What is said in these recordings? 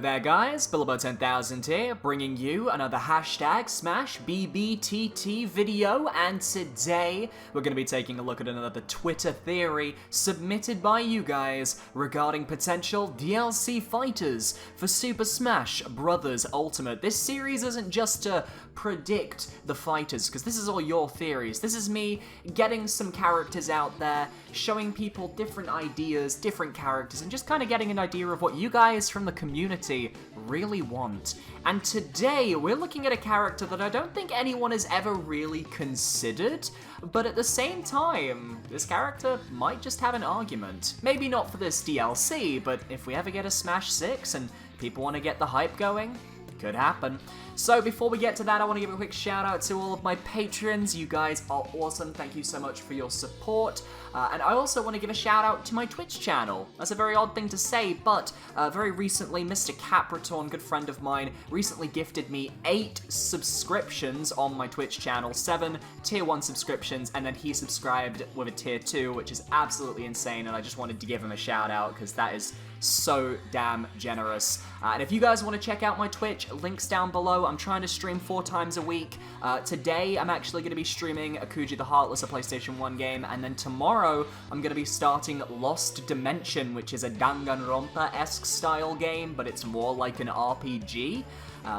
there guys, Billybo10K here, bringing you another hashtag Smash BBTT video, and today we're going to be taking a look at another Twitter theory submitted by you guys regarding potential DLC fighters for Super Smash Bros. Ultimate. This series isn't just to predict the fighters, because this is all your theories. This is me getting some characters out there, showing people different ideas, different characters, and just kind of getting an idea of what you guys from the community really want. And today, we're looking at a character that I don't think anyone has ever really considered, but at the same time, this character might just have an argument. Maybe not for this DLC, but if we ever get a Smash 6 and people want to get the hype going, could happen. So before we get to that, I want to give a quick shout out to all of my patrons. You guys are awesome. Thank you so much for your support. And I also want to give a shout out to my Twitch channel. That's a very odd thing to say, but very recently, Mr. Capritorne, good friend of mine, recently gifted me 8 subscriptions on my Twitch channel, 7 tier 1 subscriptions, and then he subscribed with a tier 2, which is absolutely insane, and I just wanted to give him a shout out because that is so damn generous. And if you guys want to check out my Twitch, links down below. I'm trying to stream 4 times a week. Today, I'm actually going to be streaming Akuji the Heartless, a PlayStation 1 game, and then tomorrow, I'm going to be starting Lost Dimension, which is a Danganronpa-esque style game, but it's more like an RPG.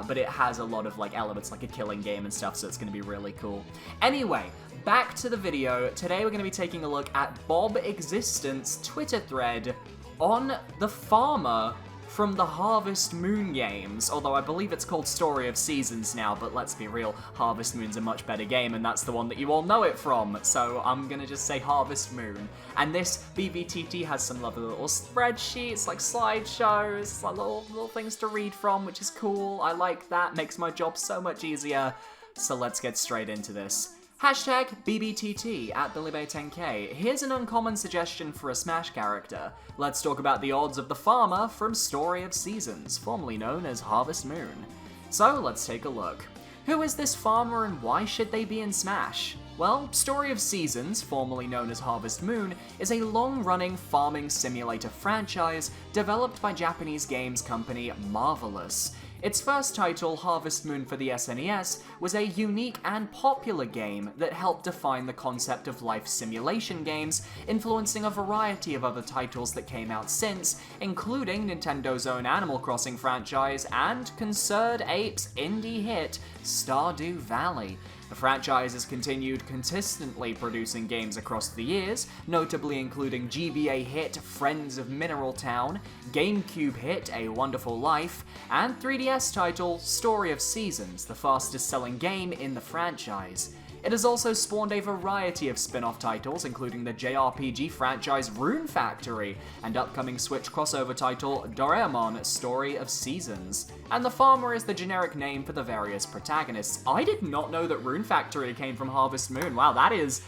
But it has a lot of elements like a killing game and stuff, so it's going to be really cool. Anyway, back to the video. Today, we're going to be taking a look at Bob Existence Twitter thread on the farmer from the Harvest Moon games, although I believe it's called Story of Seasons now, but let's be real, Harvest Moon's a much better game, and that's the one that you all know it from, so I'm gonna just say Harvest Moon. And this BBTT has some lovely little spreadsheets, like slideshows, like little things to read from, which is cool. I like that, makes my job so much easier. So let's get straight into this. Hashtag BBTT at Billybo10K. Here's an uncommon suggestion for a Smash character. Let's talk about the odds of the farmer from Story of Seasons, formerly known as Harvest Moon. So let's take a look. Who is this farmer and why should they be in Smash? Well, Story of Seasons, formerly known as Harvest Moon, is a long-running farming simulator franchise developed by Japanese games company Marvelous. Its first title, Harvest Moon for the SNES, was a unique and popular game that helped define the concept of life simulation games, influencing a variety of other titles that came out since, including Nintendo's own Animal Crossing franchise and Concerned Ape's indie hit, Stardew Valley. The franchise has continued consistently producing games across the years, notably including GBA hit Friends of Mineral Town, GameCube hit A Wonderful Life, and 3DS title Story of Seasons, the fastest selling game in the franchise. It has also spawned a variety of spin-off titles, including the JRPG franchise Rune Factory, and upcoming Switch crossover title Doraemon Story of Seasons. And the farmer is the generic name for the various protagonists. I did not know that Rune Factory came from Harvest Moon. Wow, that is...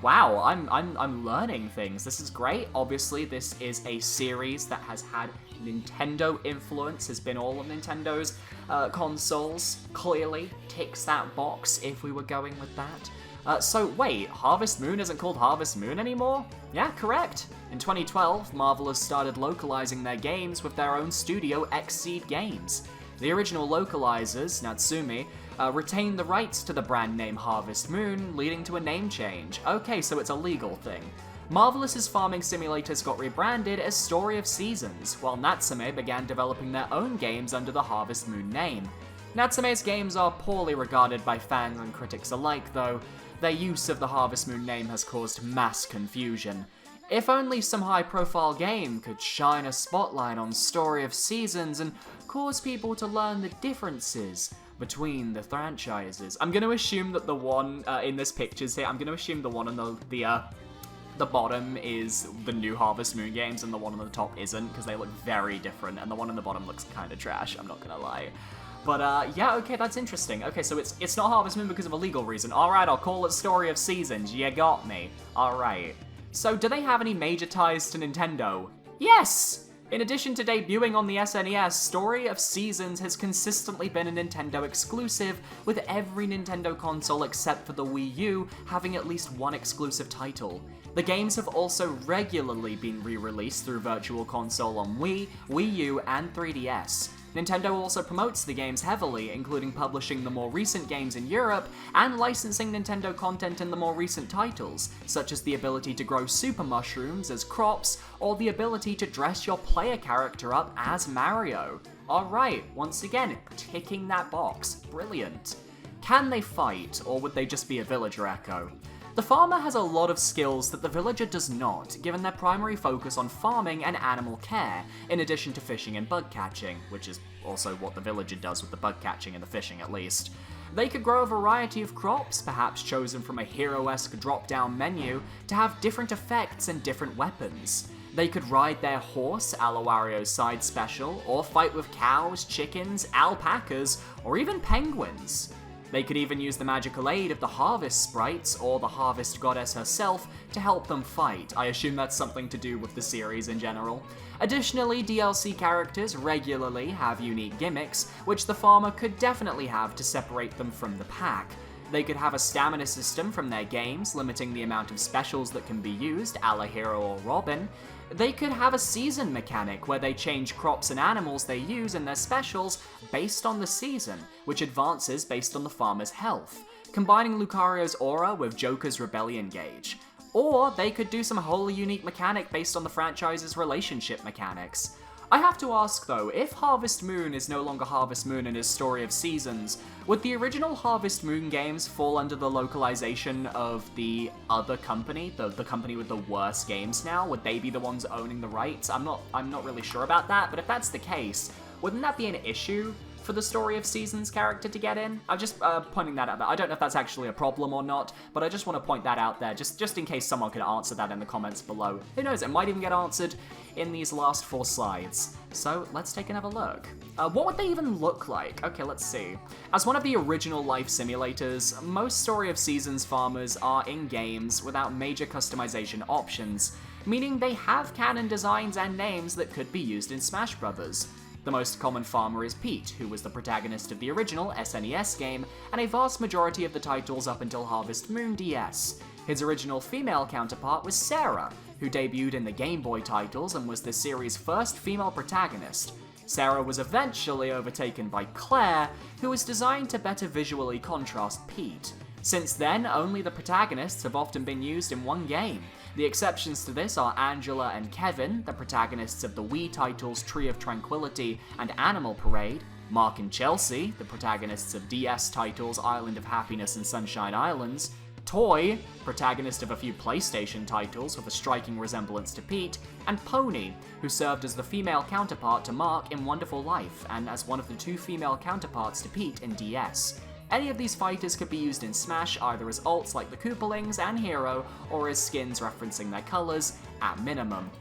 wow, I'm learning things. This is great. Obviously, this is a series that has had Nintendo influence, has been all of Nintendo's consoles. Clearly ticks that box if we were going with that. So wait, Harvest Moon isn't called Harvest Moon anymore? Yeah, correct. In 2012, Marvelous started localizing their games with their own studio, Xseed Games. The original localizers, Natsumi, retained the rights to the brand name Harvest Moon, leading to a name change. Okay, so it's a legal thing. Marvelous's farming simulators got rebranded as Story of Seasons, while Natsume began developing their own games under the Harvest Moon name. Natsume's games are poorly regarded by fans and critics alike, though. Their use of the Harvest Moon name has caused mass confusion. If only some high-profile game could shine a spotlight on Story of Seasons and cause people to learn the differences between the franchises. I'm going to assume that the one in this pictures here, I'm going to assume the one on the bottom is the new Harvest Moon games and the one on the top isn't, because they look very different, and the one on the bottom looks kind of trash, I'm not going to lie. But yeah, okay, that's interesting. Okay, so it's not Harvest Moon because of a legal reason. Alright, I'll call it Story of Seasons. You got me. Alright. So, do they have any major ties to Nintendo? Yes! In addition to debuting on the SNES, Story of Seasons has consistently been a Nintendo exclusive, with every Nintendo console except for the Wii U having at least one exclusive title. The games have also regularly been re-released through Virtual Console on Wii, Wii U, and 3DS. Nintendo also promotes the games heavily, including publishing the more recent games in Europe and licensing Nintendo content in the more recent titles, such as the ability to grow super mushrooms as crops, or the ability to dress your player character up as Mario. Alright, once again, ticking that box. Brilliant. Can they fight, or would they just be a villager echo? The farmer has a lot of skills that the villager does not, given their primary focus on farming and animal care, in addition to fishing and bug catching, which is also what the villager does with the bug catching and the fishing at least. They could grow a variety of crops, perhaps chosen from a hero-esque drop-down menu, to have different effects and different weapons. They could ride their horse, a la Wario's side special, or fight with cows, chickens, alpacas, or even penguins. They could even use the magical aid of the Harvest Sprites, or the Harvest Goddess herself, to help them fight. I assume that's something to do with the series in general. Additionally, DLC characters regularly have unique gimmicks, which the farmer could definitely have to separate them from the pack. They could have a stamina system from their games, limiting the amount of specials that can be used, a la Hero or Robin. They could have a season mechanic where they change crops and animals they use in their specials based on the season, which advances based on the farmer's health, combining Lucario's aura with Joker's rebellion gauge. Or they could do some wholly unique mechanic based on the franchise's relationship mechanics. I have to ask though, if Harvest Moon is no longer Harvest Moon in his Story of Seasons, would the original Harvest Moon games fall under the localization of the other company, the company with the worst games now? Would they be the ones owning the rights? I'm not really sure about that, but if that's the case, wouldn't that be an issue for the Story of Seasons character to get in? I'm just pointing that out there. I don't know if that's actually a problem or not, but I just want to point that out there, just in case someone could answer that in the comments below. Who knows, it might even get answered in these last 4 slides. So let's take another look. What would they even look like? Okay, let's see. As one of the original life simulators, most Story of Seasons farmers are in games without major customization options, meaning they have canon designs and names that could be used in Smash Bros. The most common farmer is Pete, who was the protagonist of the original SNES game, and a vast majority of the titles up until Harvest Moon DS. His original female counterpart was Sarah, who debuted in the Game Boy titles and was the series' first female protagonist. Sarah was eventually overtaken by Claire, who was designed to better visually contrast Pete. Since then, only the protagonists have often been used in one game. The exceptions to this are Angela and Kevin, the protagonists of the Wii titles Tree of Tranquility and Animal Parade, Mark and Chelsea, the protagonists of DS titles Island of Happiness and Sunshine Islands, Toy, protagonist of a few PlayStation titles with a striking resemblance to Pete, and Pony, who served as the female counterpart to Mark in Wonderful Life, and as one of the 2 female counterparts to Pete in DS. Any of these fighters could be used in Smash either as alts like the Koopalings and Hero, or as skins referencing their colours, at minimum.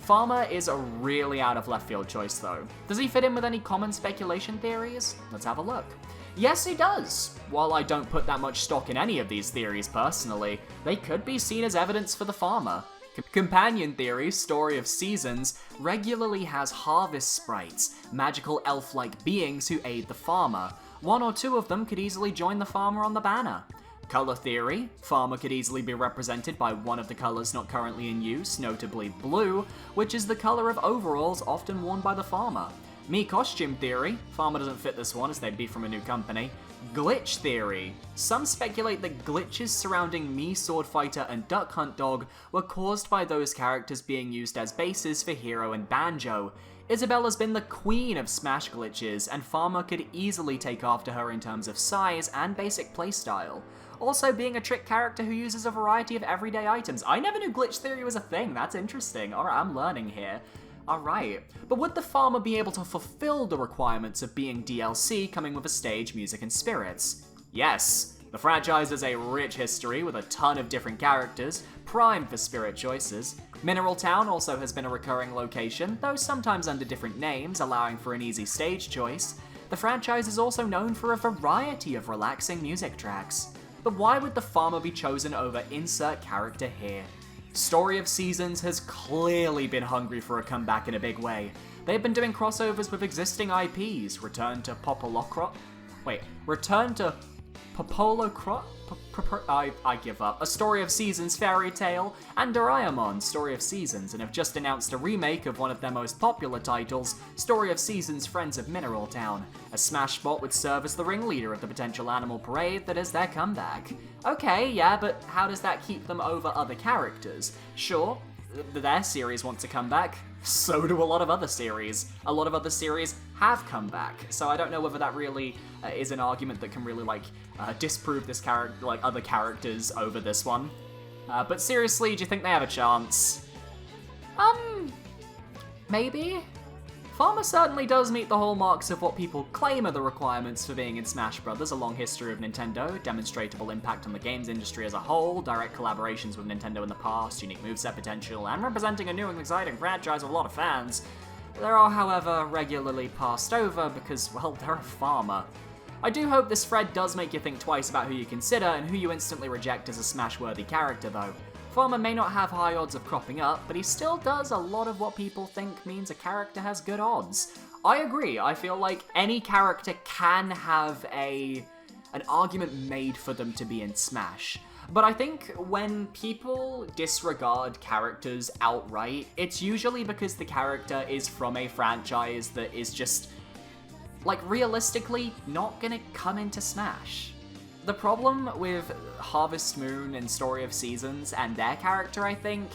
Farmer is a really out of left field choice though. Does he fit in with any common speculation theories? Let's have a look. Yes, he does! While I don't put that much stock in any of these theories personally, they could be seen as evidence for the farmer. Companion theory, Story of Seasons, regularly has harvest sprites, magical elf-like beings who aid the farmer. 1 or 2 of them could easily join the farmer on the banner. Color theory, farmer could easily be represented by one of the colors not currently in use, notably blue, which is the color of overalls often worn by the farmer. Me costume theory, farmer doesn't fit this one as they'd be from a new company. Glitch theory, some speculate that glitches surrounding Mii Sword Fighter and Duck Hunt Dog were caused by those characters being used as bases for Hero and Banjo. Isabella's been the queen of Smash glitches, and Farmer could easily take after her in terms of size and basic playstyle. Also being a trick character who uses a variety of everyday items. I never knew glitch theory was a thing, that's interesting. Alright, I'm learning here. Alright, but would the farmer be able to fulfill the requirements of being DLC coming with a stage, music, and spirits? Yes! The franchise has a rich history with a ton of different characters, primed for spirit choices. Mineral Town also has been a recurring location, though sometimes under different names, allowing for an easy stage choice. The franchise is also known for a variety of relaxing music tracks. But why would the farmer be chosen over insert character here? Story of Seasons has clearly been hungry for a comeback in a big way. They've been doing crossovers with existing IPs, Return to Popolocrot, I give up. A Story of Seasons fairy tale, and Doraemon, Story of Seasons, and have just announced a remake of one of their most popular titles, Story of Seasons Friends of Mineral Town. A Smash bot would serve as the ringleader of the potential animal parade that is their comeback. Okay, yeah, but how does that keep them over other characters? Sure, their series wants to come back. So do a lot of other series. A lot of other series have come back. So I don't know whether that really is an argument that can really, disprove this other characters over this one. But seriously, do you think they have a chance? Maybe? Farmer certainly does meet the hallmarks of what people claim are the requirements for being in Smash Bros. A long history of Nintendo, demonstrable impact on the games industry as a whole, direct collaborations with Nintendo in the past, unique moveset potential, and representing a new and exciting franchise with a lot of fans. There are, however, regularly passed over because, well, they're a farmer. I do hope this thread does make you think twice about who you consider and who you instantly reject as a Smash-worthy character, though. Farmer may not have high odds of cropping up, but he still does a lot of what people think means a character has good odds. I agree, I feel like any character can have an argument made for them to be in Smash. But I think when people disregard characters outright, it's usually because the character is from a franchise that is just, realistically not gonna come into Smash. The problem with Harvest Moon and Story of Seasons and their character, I think,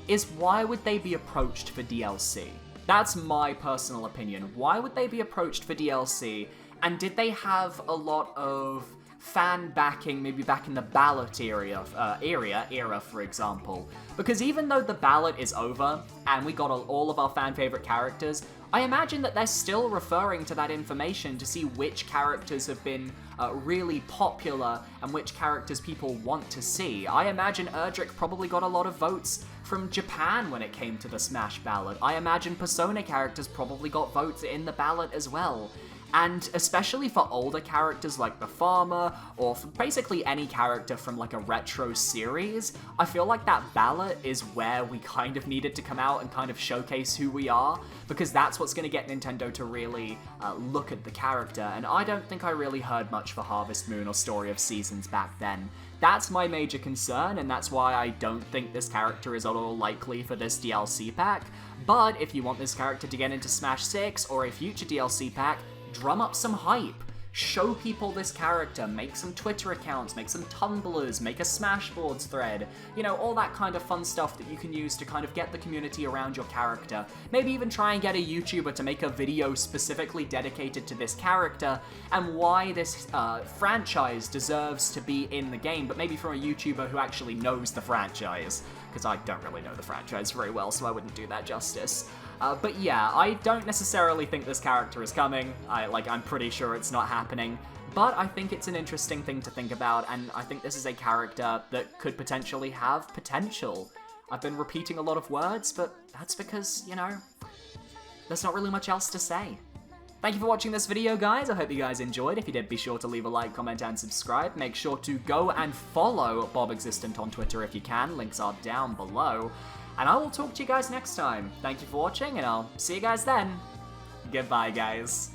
is why would they be approached for DLC? That's my personal opinion. Why would they be approached for DLC? And did they have a lot of fan backing, maybe back in the ballot era, for example? Because even though the ballot is over and we got all of our fan favorite characters, I imagine that they're still referring to that information to see which characters have been really popular and which characters people want to see. I imagine Erdrick probably got a lot of votes from Japan when it came to the Smash ballot. I imagine Persona characters probably got votes in the ballot as well. And especially for older characters like the Farmer, or for basically any character from a retro series, I feel like that ballot is where we kind of needed to come out and kind of showcase who we are, because that's what's going to get Nintendo to really look at the character, and I don't think I really heard much for Harvest Moon or Story of Seasons back then. That's my major concern, and that's why I don't think this character is at all likely for this DLC pack. But if you want this character to get into Smash 6 or a future DLC pack, drum up some hype. Show people this character, make some Twitter accounts, make some Tumblrs, make a Smashboards thread, all that kind of fun stuff that you can use to kind of get the community around your character. Maybe even try and get a YouTuber to make a video specifically dedicated to this character and why this franchise deserves to be in the game, but maybe from a YouTuber who actually knows the franchise, because I don't really know the franchise very well, so I wouldn't do that justice. But yeah, I don't necessarily think this character is coming. I'm pretty sure it's not happening. But I think it's an interesting thing to think about, and I think this is a character that could potentially have potential. I've been repeating a lot of words, but that's because, there's not really much else to say. Thank you for watching this video, guys. I hope you guys enjoyed. If you did, be sure to leave a like, comment, and subscribe. Make sure to go and follow Bob Existent on Twitter if you can. Links are down below. And I will talk to you guys next time. Thank you for watching, and I'll see you guys then. Goodbye, guys.